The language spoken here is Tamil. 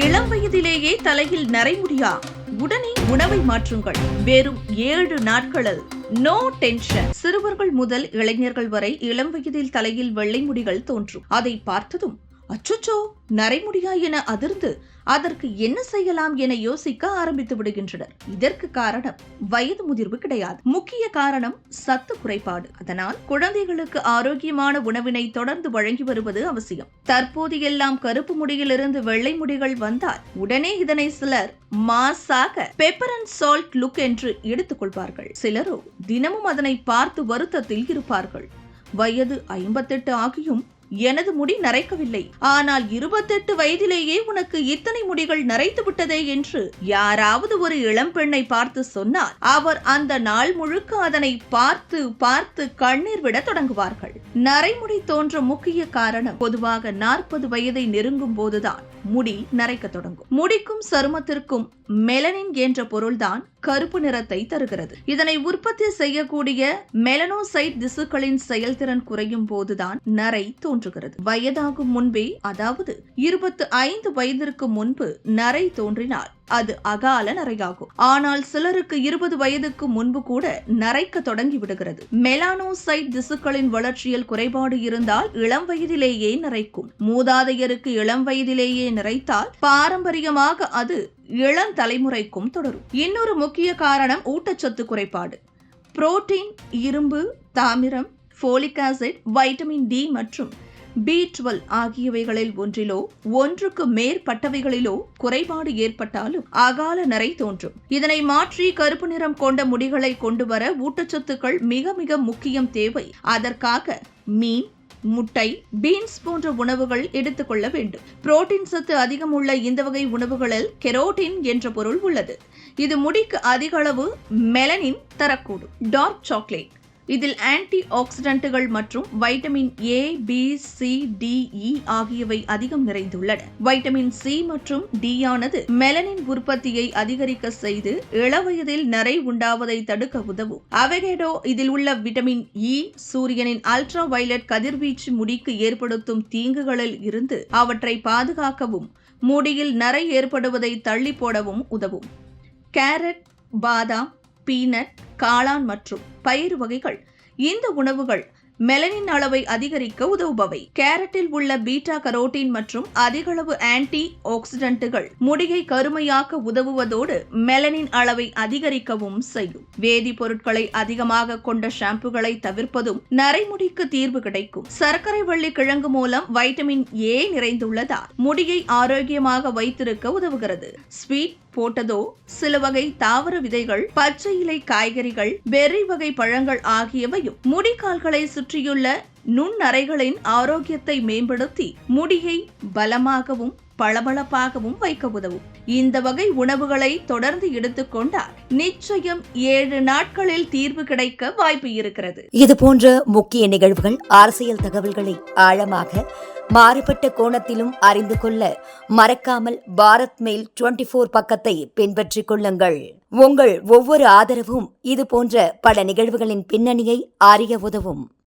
இளம் வயதிலேயே தலையில் நரைமுடியா? உடனே உணவை மாற்றுங்கள். வெறும் 7 நாட்களில் நோ டென்ஷன். சிறுவர்கள் முதல் இளைஞர்கள் வரை இளம் வயதில் தலையில் வெள்ளை முடிகள் தோன்றும். அதை பார்த்ததும் அச்சோ நரைமுடியா என அதிர்ந்து அதற்கு என்ன செய்யலாம் என யோசிக்க ஆரம்பித்து விடுகின்றனர். இதற்கு காரணம் வயது முதிர்வு கிடையாது. முக்கிய காரணம் சத்து குறைபாடு. அதனால் குழந்தைகளுக்கு ஆரோக்கியமான உணவினை தொடர்ந்து வழங்கி வருவது அவசியம். தற்போது எல்லாம் கருப்பு முடியிலிருந்து வெள்ளை முடிகள் வந்தால் உடனே இதனை சிலர் மாசாக பெப்பர் அண்ட் சால்ட் லுக் என்று எடுத்துக் கொள்வார்கள். சிலரோ தினமும் அதனை பார்த்து வருத்தத்தில் இருப்பார்கள். வயது 58 ஆகியும் எனது முடி நரைக்கவில்லை, ஆனால் 28 வயதிலேயே உனக்கு இத்தனை முடிகள் நரைத்து விட்டதே என்று யாராவது ஒரு இளம் பெண்ணை பார்த்து சொன்னால் அவர் அந்த நாள் முழுக்க அதனை பார்த்து பார்த்து கண்ணீர் விட தொடங்குவார்கள். நரைமுடி தோன்ற முக்கிய காரணம் பொதுவாக 40 வயதை நெருங்கும் போதுதான் முடி நரைக்க தொடங்கும். முடிக்கும் சருமத்திற்கும் மெலனின் என்ற பொருள்தான் கருப்பு நிறத்தை தருகிறது. இதனை உற்பத்தி செய்யக்கூடிய மெலனோசைட் திசுக்களின் செயல்திறன் குறையும் போதுதான் நரை தோன்றுகிறது. வயதாகும் முன்பே, அதாவது 25 வயதிற்கு முன்பு நரை தோன்றினால் அது அகால நரையாகும். ஆனால் சிலருக்கு 20 வயதுக்கு முன்பு கூட நரைக்க தொடங்கி விடுகிறது. மெலானோசைட் திசுக்களின் வளர்ச்சியில் குறைபாடு இருந்தால் இளம் வயதிலேயே நரைக்கும். மூதாதையருக்கு இளம் வயதிலேயே நரைத்தால் பாரம்பரியமாக அது இளம் தலைமுறைக்கும் தொடரும். இன்னொரு முக்கிய காரணம் ஊட்டச்சத்து குறைபாடு. புரோட்டீன், இரும்பு, தாமிரம், ஃபோலிக் ஆசிட், வைட்டமின் டி மற்றும் B12 ஆகியவைகளில் ஒன்றிலோ ஒன்றுக்கு மேற்பட்டவைகளிலோ குறைபாடு ஏற்பட்டாலும் அகால நரை தோன்றும். இதனை மாற்றி கருப்பு நிறம் கொண்ட முடிகளை கொண்டு வர ஊட்டச்சத்துக்கள் மிக மிக முக்கியம் தேவை. அதற்காக மீன், முட்டை, பீன்ஸ் போன்ற உணவுகள் எடுத்துக்கொள்ள வேண்டும். புரோட்டீன் சத்து அதிகம் உள்ள இந்த வகை உணவுகளில் கெரோட்டின் என்ற பொருள் உள்ளது. இது முடிக்கு அதிக அளவு மெலனின் தரக்கூடும். டார்க் சாக்லேட், இதில் ஆன்டி ஆக்சிடென்ட்டுகள் மற்றும் vitamin A, B, C, D, E ஆகியவை அதிகம் நிறைந்துள்ளன. வைட்டமின் சி மற்றும் டி ஆனது மெலனின் உற்பத்தியை அதிகரிக்க செய்து இளவயதில் நரை உண்டாவதை தடுக்க உதவும். அவகேடோ, இதில் உள்ள விட்டமின் இ சூரியனின் அல்ட்ரா வயலட் கதிர்வீச்சு முடிக்கு ஏற்படுத்தும் தீங்குகளில் இருந்து அவற்றை பாதுகாக்கவும் முடியில் நரை ஏற்படுவதை தள்ளி போடவும் உதவும். கேரட், பாதாம், பீனட், காளான் மற்றும் பயிறு வகைகள் இந்த உணவுகள் மெலனின் அளவை அதிகரிக்க உதவுபவை. கேரட்டில் உள்ள பீட்டா கரோட்டின் மற்றும் அதிகளவு ஆன்டி ஆக்சிடென்ட்டுகள் முடியை கருமையாக்க உதவுவதோடு மெலனின் அளவை அதிகரிக்கவும் செய்யும். வேதிப்பொருட்களை அதிகமாக கொண்ட ஷாம்புகளை தவிர்ப்பதும் நரைமுடிக்கு தீர்வு கிடைக்கும். சர்க்கரை வள்ளி கிழங்கு மூலம் வைட்டமின் ஏ நிறைந்துள்ளதால் முடியை ஆரோக்கியமாக வைத்திருக்க உதவுகிறது. ஸ்வீட் போட்டதோ, சில வகை தாவர விதைகள், பச்சை இலை காய்கறிகள், பெர்ரி வகை பழங்கள் ஆகியவையும் முடிக்கால்களை சுற்றியுள்ள நுண்ணறைகளின் ஆரோக்கியத்தை மேம்படுத்தி முடியை பலமாகவும் பளபளப்பாகவும் வைக்க உதவும். இந்த வகை உணவுகளை தொடர்ந்து எடுத்துக்கொண்டால் நிச்சயம் 7 நாட்களில் தீர்வு கிடைக்க வாய்ப்பு இருக்கிறது. இது போன்ற முக்கிய நிகழ்வுகள், அரசியல் தகவல்களை ஆழமாக மாறுபட்ட கோணத்திலும் அறிந்து கொள்ள மறக்காமல் பாரத் மெயில் 24 பக்கத்தை பின்பற்றிக் கொள்ளுங்கள். உங்கள் ஒவ்வொரு ஆதரவும் இது போன்ற பல நிகழ்வுகளின் பின்னணியை அறிய உதவும்.